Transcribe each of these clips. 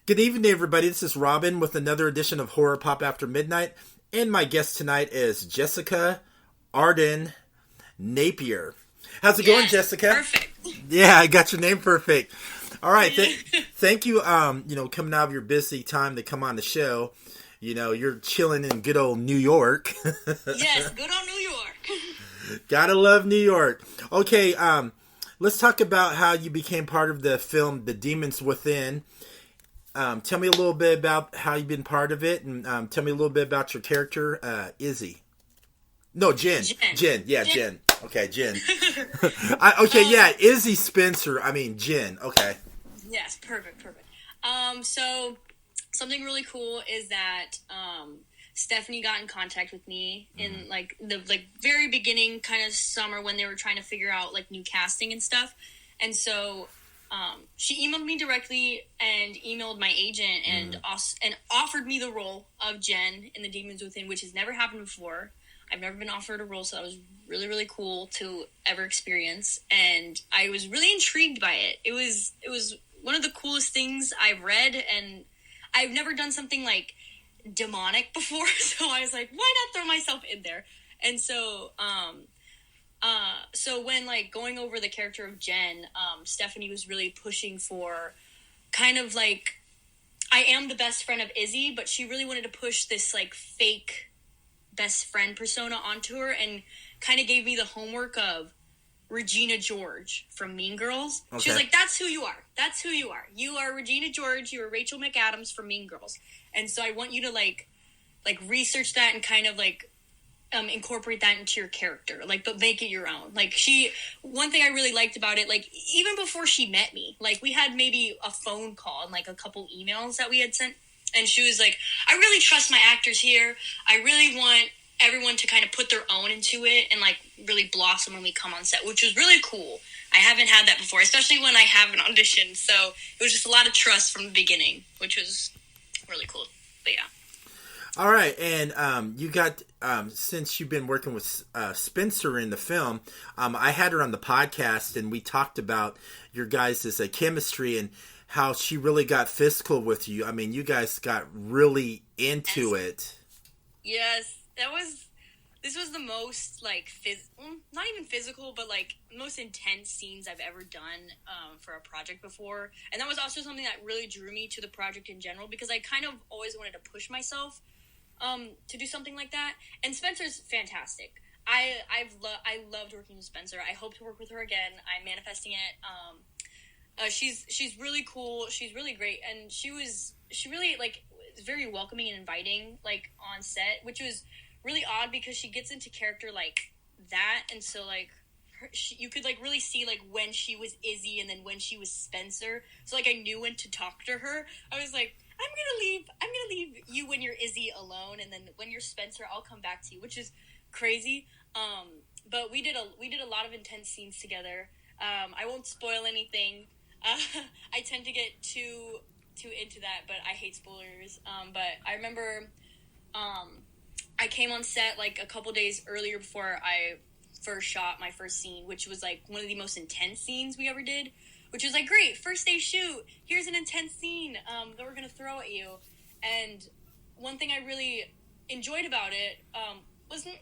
Good evening, everybody. This is Robin with another edition of Horror Pop After Midnight. And my guest tonight is Jessica Arden Napier. How's it going, Jessica? Perfect. Yeah, I got your name perfect. All right. Thank you, coming out of your busy time to come on the show. You know, you're chilling in good old New York. Yes, good old New York. Gotta love New York. Okay, let's talk about how you became part of the film The Demons Within. Tell me a little bit about how you've been part of it, and tell me a little bit about your character, Izzy. No, Jen. Yeah, Jen. Okay, Jen. Izzy Spencer. I mean, Jen. Okay. Yes, perfect. So something really cool is that Stephanie got in contact with me in the very beginning kind of summer when they were trying to figure out like new casting and stuff, and so. She emailed me directly and emailed my agent and offered me the role of Jen in The Demons Within, which has never happened before. I've never been offered a role, so that was really, really cool to ever experience. And I was really intrigued by it. It was one of the coolest things I've read, and I've never done something like demonic before, so I was like, why not throw myself in there? And so, so when like going over the character of Jen, Stephanie was really pushing for kind of like, I am the best friend of Izzy, but she really wanted to push this like fake best friend persona onto her and kind of gave me the homework of Regina George from Mean Girls. Okay. She was like, that's who you are. That's who you are. You are Regina George. You are Rachel McAdams from Mean Girls. And so I want you to like research that and kind of like, incorporate that into your character, like, but make it your own. Like, one thing I really liked about it, like, even before she met me, like, we had maybe a phone call and, like, a couple emails that we had sent, and she was like, I really trust my actors here. I really want everyone to kind of put their own into it and, like, really blossom when we come on set, which was really cool. I haven't had that before, especially when I have an audition, so it was just a lot of trust from the beginning, which was really cool, but yeah. All right, and you got, since you've been working with Spencer in the film, I had her on the podcast, and we talked about your guys' chemistry and how she really got physical with you. I mean, you guys got really into it. Yes, this was the most, like, not even physical, but, like, most intense scenes I've ever done for a project before. And that was also something that really drew me to the project in general, because I kind of always wanted to push myself to do something like that. And Spencer's fantastic. I loved working with Spencer. I hope to work with her again. I'm manifesting it. She's really cool. She's really great. And she really, like, is very welcoming and inviting, like, on set, which was really odd because she gets into character like that. And so, like, you could, like, really see, like, when she was Izzy and then when she was Spencer. So, like, I knew when to talk to her. I was like, I'm gonna leave you when you're Izzy alone, and then when you're Spencer, I'll come back to you, which is crazy. But we did a lot of intense scenes together. I won't spoil anything. I tend to get too into that, but I hate spoilers. But I remember, I came on set like a couple days earlier before I first shot my first scene, which was like one of the most intense scenes we ever did. Which was like, great, first day shoot, here's an intense scene that we're going to throw at you. And one thing I really enjoyed about it wasn't,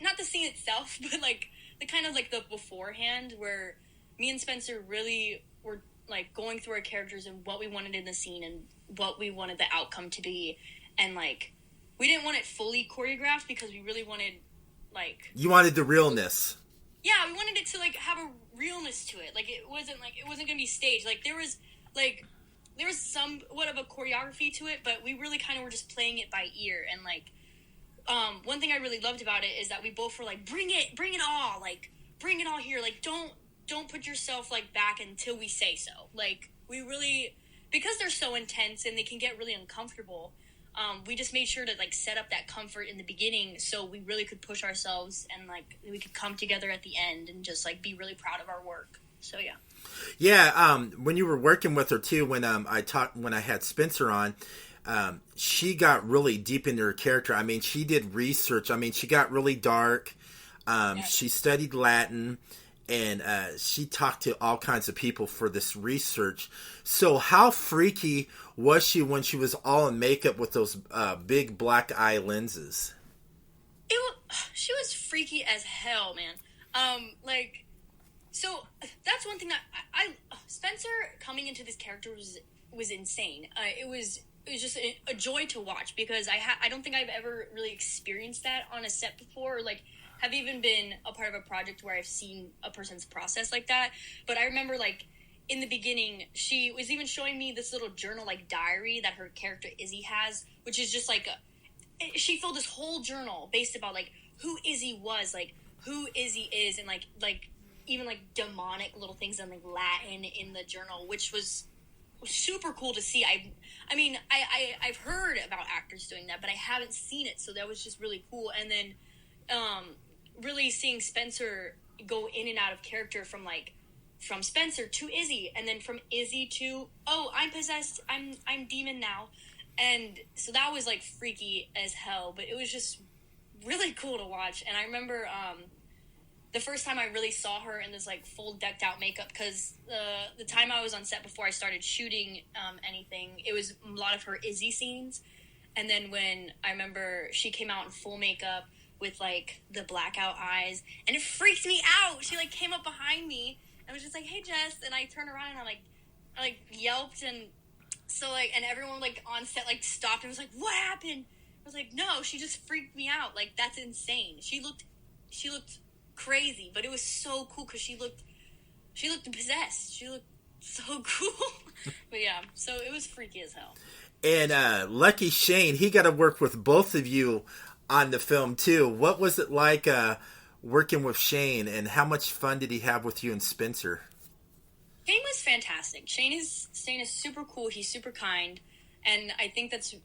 not the scene itself, but like the kind of like the beforehand where me and Spencer really were like going through our characters and what we wanted in the scene and what we wanted the outcome to be. And like, we didn't want it fully choreographed because we really wanted like... You wanted the realness. Yeah, we wanted it to, like, have a realness to it. Like, it wasn't going to be staged. Like, there was somewhat of a choreography to it, but we really kind of were just playing it by ear. And, like, one thing I really loved about it is that we both were like, bring it all. Like, bring it all here. Like, don't put yourself, like, back until we say so. Like, we really, because they're so intense and they can get really uncomfortable, we just made sure to, like, set up that comfort in the beginning so we really could push ourselves and, like, we could come together at the end and just, like, be really proud of our work. So, yeah. Yeah, when you were working with her, too, when I had Spencer on, she got really deep into her character. I mean, she did research. I mean, she got really dark. She studied Latin. and she talked to all kinds of people for this research. So how freaky was she when she was all in makeup with those big black eye lenses? She was freaky as hell, man. So that's one thing that I Spencer coming into this character was insane. It was just a joy to watch, because I don't think I've ever really experienced that on a set before, or like have even been a part of a project where I've seen a person's process like that. But I remember, like, in the beginning, she was even showing me this little journal, like, diary that her character Izzy has, which is just like she filled this whole journal based about like who Izzy was, like who Izzy is, and like even like demonic little things in like Latin in the journal, which was super cool to see. I mean, I've heard about actors doing that, but I haven't seen it, so that was just really cool. And then really seeing Spencer go in and out of character from Spencer to Izzy, and then from Izzy to, oh, I'm possessed, I'm demon now. And so that was like freaky as hell, but it was just really cool to watch. And I remember the first time I really saw her in this like full decked out makeup, because the time I was on set before I started shooting anything, it was a lot of her Izzy scenes. And then when I remember she came out in full makeup with like the blackout eyes, and it freaked me out. She like came up behind me and was just like, "Hey, Jess," and I turned around and I yelped, and so like, and everyone like on set like stopped and was like, "What happened?" I was like, "No, she just freaked me out. Like, that's insane." She looked crazy, but it was so cool because she looked possessed. She looked so cool. But yeah, so it was freaky as hell. And Lucky Shane, he got to work with both of you on the film too. What was it like working with Shane, and how much fun did he have with you and Spencer? Shane was fantastic. Shane is super cool. He's super kind, and I think that's it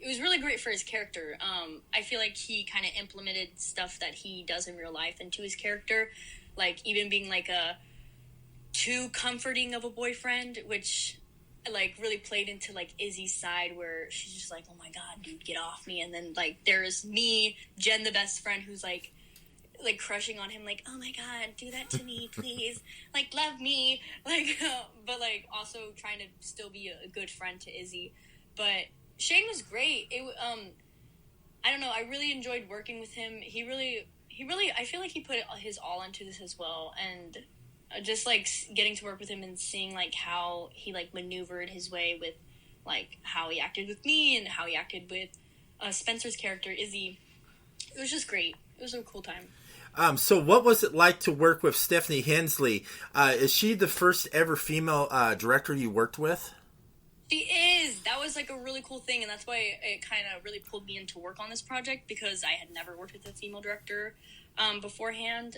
was really great for his character. I feel like he kind of implemented stuff that he does in real life into his character, like even being like a too comforting of a boyfriend, which like really played into like Izzy's side, where she's just like, "Oh my god, dude, get off me." And then like there's me, Jen, the best friend, who's like crushing on him, like, "Oh my god, do that to me, please, like love me," like but like also trying to still be a good friend to Izzy. But Shane was great. I don't know, I really enjoyed working with him. He really I feel like he put his all into this as well, and just like getting to work with him and seeing like how he like maneuvered his way with like how he acted with me and how he acted with Spencer's character Izzy, it was just great. It was a cool time. So what was it like to work with Stephanie Hensley? Is she the first ever female director you worked with? She is. That was like a really cool thing, and that's why it kind of really pulled me in to work on this project, because I had never worked with a female director beforehand.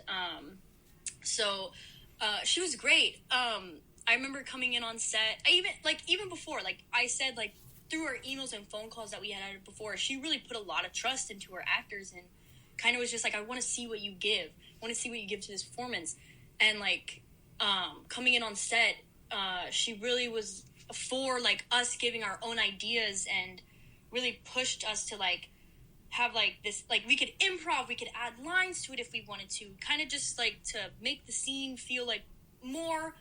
So she was great. I remember coming in on set. Even before, like I said, like through our emails and phone calls that we had before, she really put a lot of trust into her actors, and kind of was just like, "I want to see what you give. I want to see what you give to this performance." And like coming in on set, she really was for like us giving our own ideas, and really pushed us to like have like this, like we could improv, we could add lines to it if we wanted to, kind of just like to make the scene feel like more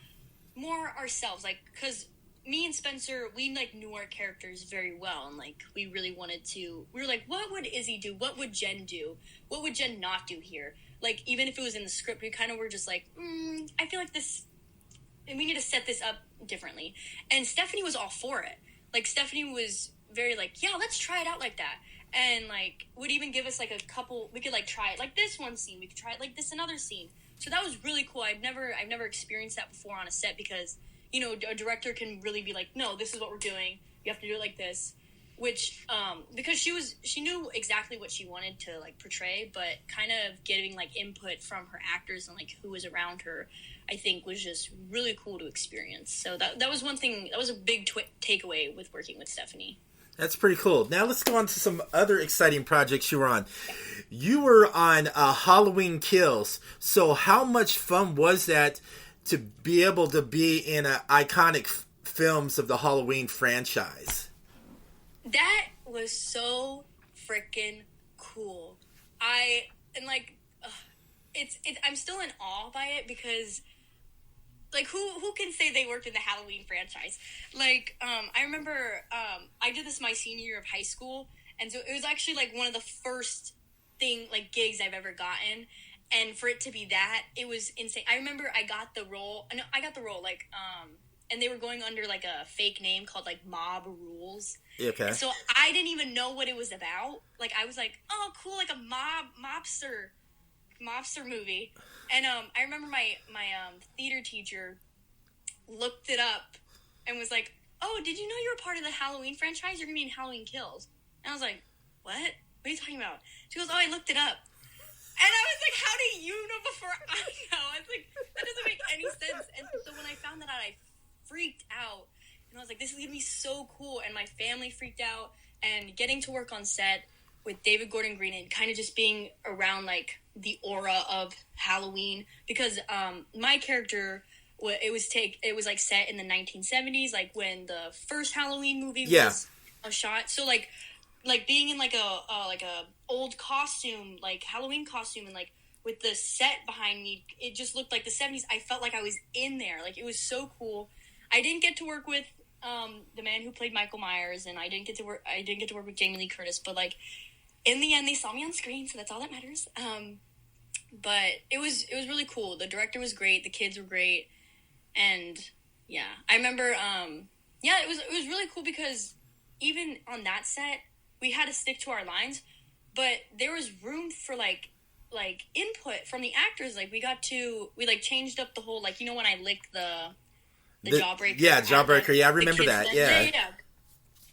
ourselves, like, because me and Spencer, we like knew our characters very well, and like we really wanted to, we were like, what would Izzy do, what would Jen do, what would Jen not do here? Like even if it was in the script, we kind of were just like, I feel like this, and we need to set this up differently. And Stephanie was all for it. Like Stephanie was very like, yeah, let's try it out like that. And like would even give us like a couple, we could like try it like this one scene, we could try it like this another scene. So that was really cool. I've never experienced that before on a set, because you know a director can really be like, no, this is what we're doing, you have to do it like this, which because she knew exactly what she wanted to like portray, but kind of getting like input from her actors and like who was around her, I think was just really cool to experience. So that was one thing, that was a big takeaway with working with Stephanie. That's pretty cool. Now let's go on to some other exciting projects you were on. You were on Halloween Kills. So how much fun was that to be able to be in iconic films of the Halloween franchise? That was so freaking cool. I'm still in awe by it because, like, who can say they worked in the Halloween franchise? Like, I remember I did this my senior year of high school, and so it was actually like one of the first gigs I've ever gotten, and for it to be that, it was insane. I remember I got the role, and they were going under like a fake name called like Mob Rules. Okay. And so I didn't even know what it was about. Like, I was like, oh, cool, like a mobster movie. And I remember my theater teacher looked it up and was like, oh, did you know you were part of the Halloween franchise? You're going to be in Halloween Kills. And I was like, what? What are you talking about? She goes, oh, I looked it up. And I was like, how do you know before I know? I was like, that doesn't make any sense. And so when I found that out, I freaked out. And I was like, this is going to be so cool. And my family freaked out. And getting to work on set with David Gordon Green and kind of just being around, like, the aura of Halloween. Because my character, it was like, set in the 1970s, like, when the first Halloween movie was shot. So, like being in, like, a old costume, like, Halloween costume, and, like, with the set behind me, it just looked like the 70s. I felt like I was in there. Like, it was so cool. I didn't get to work with the man who played Michael Myers, and I didn't get to work with Jamie Lee Curtis, but, like, in the end, they saw me on screen, so that's all that matters. But it was really cool. The director was great. The kids were great. And, yeah. I remember, it was really cool because even on that set, we had to stick to our lines, but there was room for, like input from the actors. Like, we changed up the whole, like, you know when I licked the Jawbreaker? Yeah, Jawbreaker. Yeah, I remember that. Yeah.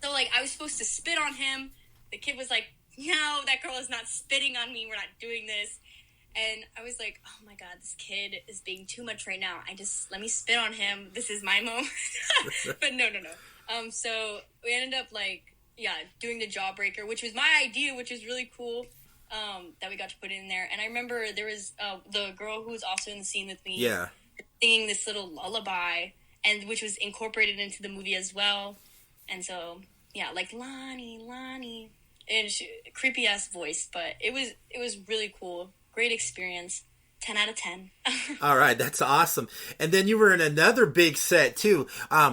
So, like, I was supposed to spit on him. The kid was like, no, that girl is not spitting on me. We're not doing this. And I was like, oh my God, this kid is being too much right now. Let me spit on him. This is my moment. But no. So we ended up, like, doing the Jawbreaker, which was my idea, which is really cool, that we got to put in there. And I remember there was the girl who was also in the scene with me singing this little lullaby, and which was incorporated into the movie as well. And so, like, Lonnie. And creepy ass voice, but it was really cool. Great experience. 10 out of 10. All right, that's awesome. And then you were in another big set too.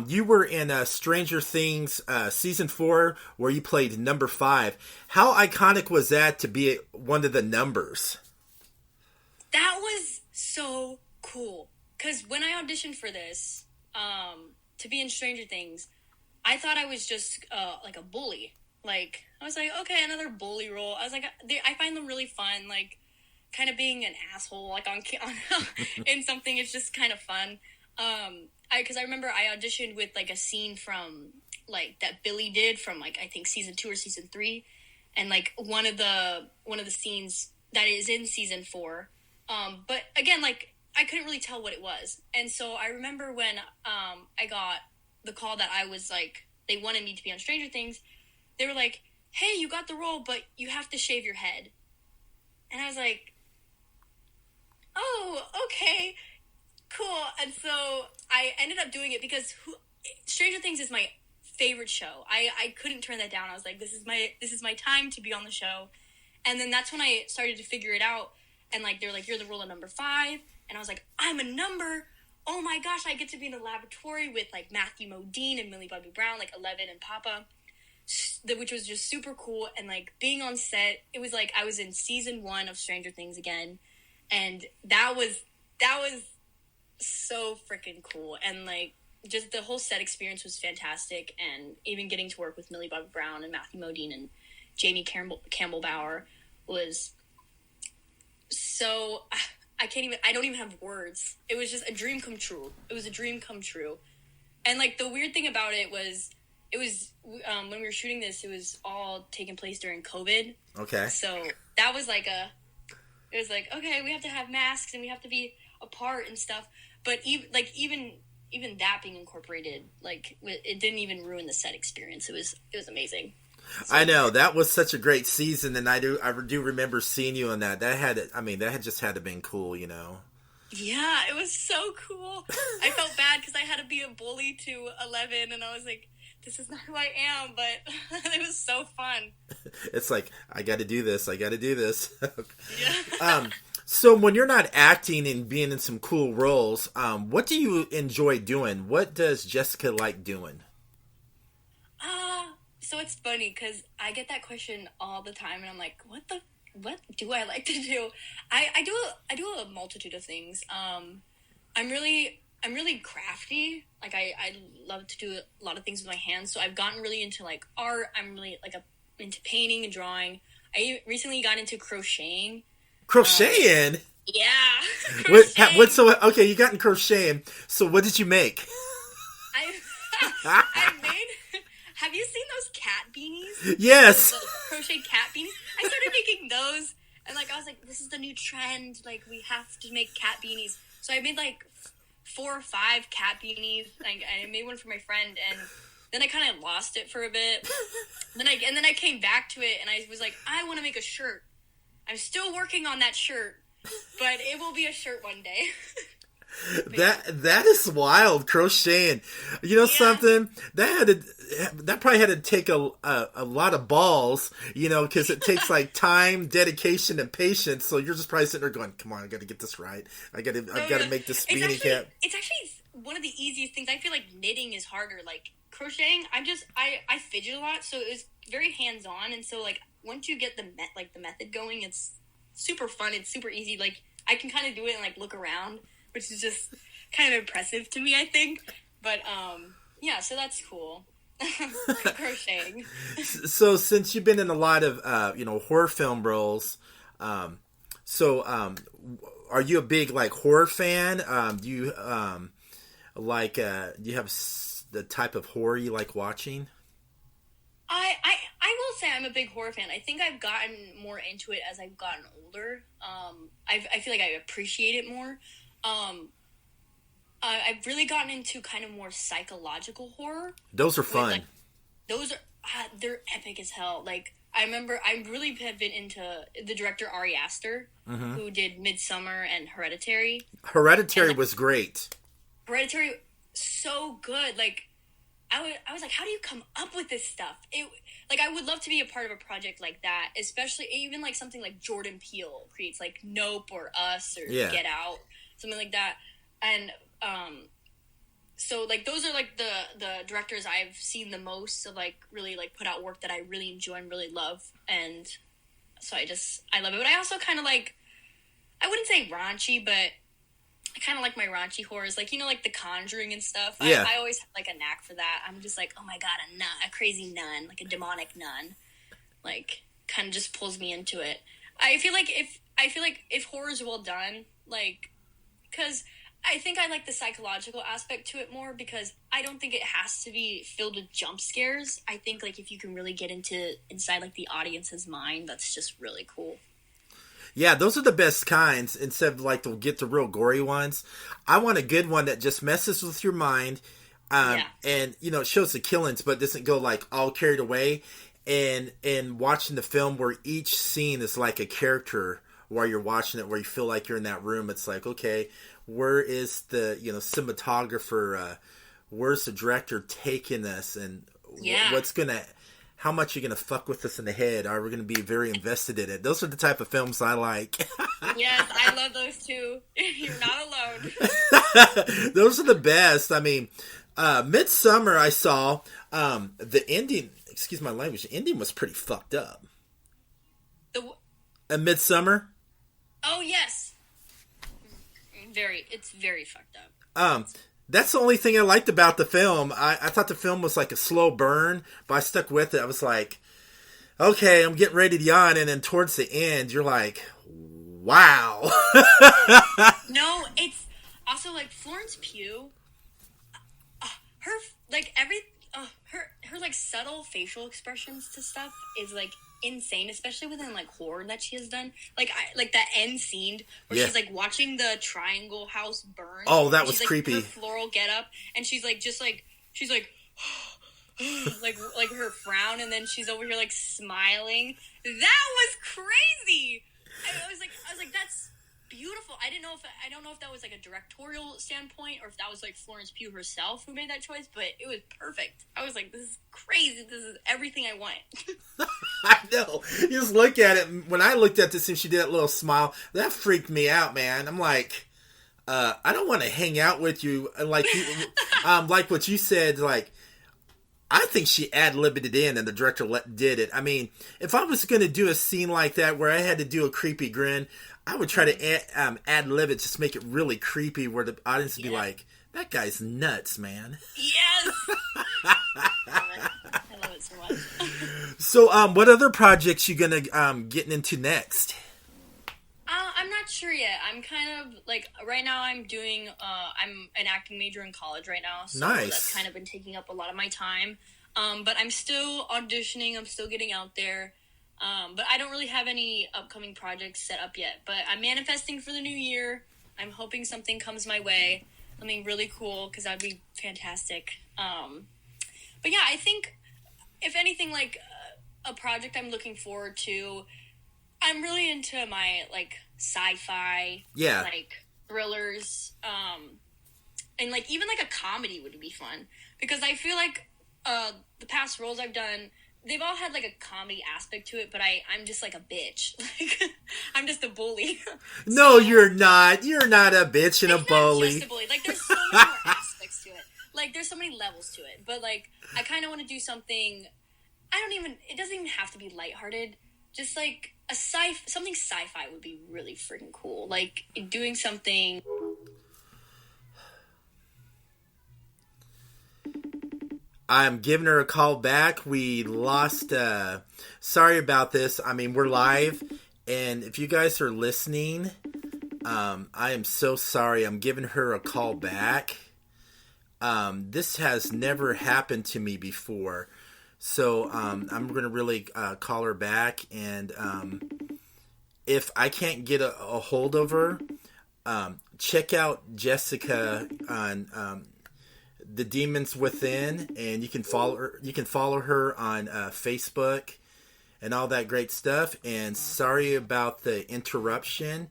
You were in Stranger Things season 4, where you played number 5. How iconic was that to be one of the numbers? That was so cool. Because when I auditioned for this, to be in Stranger Things, I thought I was just like a bully. Like, I was like, okay, another bully role. I was like, I find them really fun. Like, kind of being an asshole, like, on in something is just kind of fun. Because I remember I auditioned with, like, a scene from, like, that Billy did from, like, I think season 2 or season 3, and, like, one of the scenes that is in season 4. But again, like, I couldn't really tell what it was, and so I remember when I got the call that I was, like, they wanted me to be on Stranger Things. They were like, hey, you got the role, but you have to shave your head. And I was like, oh, okay, cool. And so I ended up doing it because Stranger Things is my favorite show. I couldn't turn that down. I was like, this is my time to be on the show. And then that's when I started to figure it out. And, like, they're like, you're the role of number 5. And I was like, I'm a number. Oh my gosh, I get to be in the laboratory with, like, Matthew Modine and Millie Bobby Brown, like, Eleven and Papa. Which was just super cool. And, like, being on set, it was like I was in season 1 of Stranger Things again, and that was so freaking cool. And, like, just the whole set experience was fantastic, and even getting to work with Millie Bobby Brown and Matthew Modine and Jamie Campbell Bower was so, I don't even have words. It was just a dream come true. It was a dream come true. And, like, the weird thing about it was when we were shooting this, it was all taking place during COVID. Okay. So that was like it was like, okay, we have to have masks and we have to be apart and stuff. But even that being incorporated, like, it didn't even ruin the set experience. It was amazing. So, I know, that was such a great season, and I do remember seeing you in that. That had just had to been cool, you know. Yeah, it was so cool. I felt bad because I had to be a bully to 11, and I was like, this is not who I am, but it was so fun. It's like, I got to do this. Yeah. So when you're not acting and being in some cool roles, what do you enjoy doing? What does Jessica like doing? So it's funny because I get that question all the time, and I'm like, what do I like to do? I do a multitude of things. I'm really crafty. Like I love to do a lot of things with my hands. So I've gotten really into like art. I'm really like into painting and drawing. I recently got into crocheting. Crocheting? Yeah. What? So okay, you got in crocheting. So what did you make? I made. Have you seen those cat beanies? Yes. Those crocheted cat beanies. I started making those, and like I was like, this is the new trend. Like we have to make cat beanies. So I made like 4 or 5 cat beanies. Like I made one for my friend, and then I kind of lost it for a bit. Then I came back to it, and I was like, I want to make a shirt. I'm still working on that shirt, but it will be a shirt one day. That is wild, crocheting. You know something that probably had to take a lot of balls, you know, because it takes like time, dedication, and patience. So you're just probably sitting there going, "Come on, I got to get this right. I've got to make this beanie cap." It's actually one of the easiest things. I feel like knitting is harder. Like crocheting, I fidget a lot, so it was very hands on, and so like once you get the method going, it's super fun. It's super easy. Like I can kind of do it and like look around, which is just kind of impressive to me, I think. But, yeah, so that's cool. Crocheting. So since you've been in a lot of, horror film roles, are you a big, like, horror fan? Do you, do you have the type of horror you like watching? I will say I'm a big horror fan. I think I've gotten more into it as I've gotten older. I feel like I appreciate it more. I've really gotten into kind of more psychological horror. Those are fun. Like, those are they're epic as hell. Like I remember, I really have been into the director Ari Aster, who did Midsummer and Hereditary. Hereditary was great. Hereditary, so good. Like I was like, how do you come up with this stuff? I would love to be a part of a project like that, especially even like something like Jordan Peele creates, like Nope or Us or Get Out, something like that. And so like those are like the directors I've seen the most of, like really like put out work that I really enjoy and really love, and so I love it. But I also kind of like, I wouldn't say raunchy, but I kind of like my raunchy horrors, like, you know, like The Conjuring and stuff. I always have like a knack for that. I'm just like, oh my god, a nun, a crazy nun, like a demonic nun, like kind of just pulls me into it. I feel like if horror is well done, like, because I think I like the psychological aspect to it more, because I don't think it has to be filled with jump scares. I think like if you can really get inside like the audience's mind, that's just really cool. Yeah, those are the best kinds, instead of like to get the real gory ones. I want a good one that just messes with your mind, and, you know, it shows the killings, but doesn't go like all carried away. And watching the film where each scene is like a character while you're watching it, where you feel like you're in that room. It's like, okay, where is the, you know, cinematographer, where's the director taking this, and how much are you going to fuck with us in the head? Are we going to be very invested in it? Those are the type of films I like. Yes, I love those too. You're not alone. Those are the best. I mean, Midsummer, I saw, the ending, excuse my language, the ending was pretty fucked up. Midsummer? Oh, yes. It's very fucked up. That's the only thing I liked about the film. I thought the film was like a slow burn, but I stuck with it. I was like, okay, I'm getting ready to yawn, and then towards the end, you're like, wow. No, it's also like Florence Pugh. Her like her like subtle facial expressions to stuff is like insane, especially within like horror that she has done. Like that end scene where she's like watching the triangle house burn. Oh, that was creepy. Her floral getup, and she's like like her frown, and then she's over here like smiling. That was crazy. I was like, that's beautiful. I don't know if that was like a directorial standpoint or if that was like Florence Pugh herself who made that choice, but it was perfect. I was like, this is crazy. This is everything I want. I know. You just look at it. When I looked at this and she did that little smile, that freaked me out, man. I'm like, I don't want to hang out with you. Like like what you said, like, I think she ad-libbed it in and the director did it. I mean, if I was going to do a scene like that where I had to do a creepy grin, I would try to ad-lib it, just make it really creepy where the audience would be like, that guy's nuts, man. Yes! I love it so much. So, what other projects you going to getting into next? I'm not sure yet. I'm kind of, like, right now I'm doing, I'm an acting major in college right now. So nice. That's kind of been taking up a lot of my time. But I'm still auditioning. I'm still getting out there. But I don't really have any upcoming projects set up yet. But I'm manifesting for the new year. I'm hoping something comes my way. Something really cool, because that'd be fantastic. But yeah, I think, if anything, like, a project I'm looking forward to, I'm really into my, like, sci-fi, like, thrillers, and, like, even, like, a comedy would be fun, because I feel like, the past roles I've done, they've all had, like, a comedy aspect to it, but I'm just, like, a bitch. Like, I'm just a bully. No, you're not. You're not a bitch and a bully. Not just a bully. Like, there's so many more aspects to it. Like, there's so many levels to it. But, like, I kind of want to do something, it doesn't even have to be lighthearted. Just, like, something sci-fi would be really freaking cool. Like, doing something... I'm giving her a call back. We lost, sorry about this. I mean, we're live, and if you guys are listening, I am so sorry. I'm giving her a call back. This has never happened to me before. So, I'm going to really call her back, and if I can't get a hold of her, check out Jessica on The Demons Within, and you can follow her. You can follow her on Facebook and all that great stuff. And sorry about the interruption.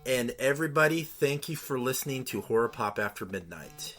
And everybody, thank you for listening to Horror Pop After Midnight.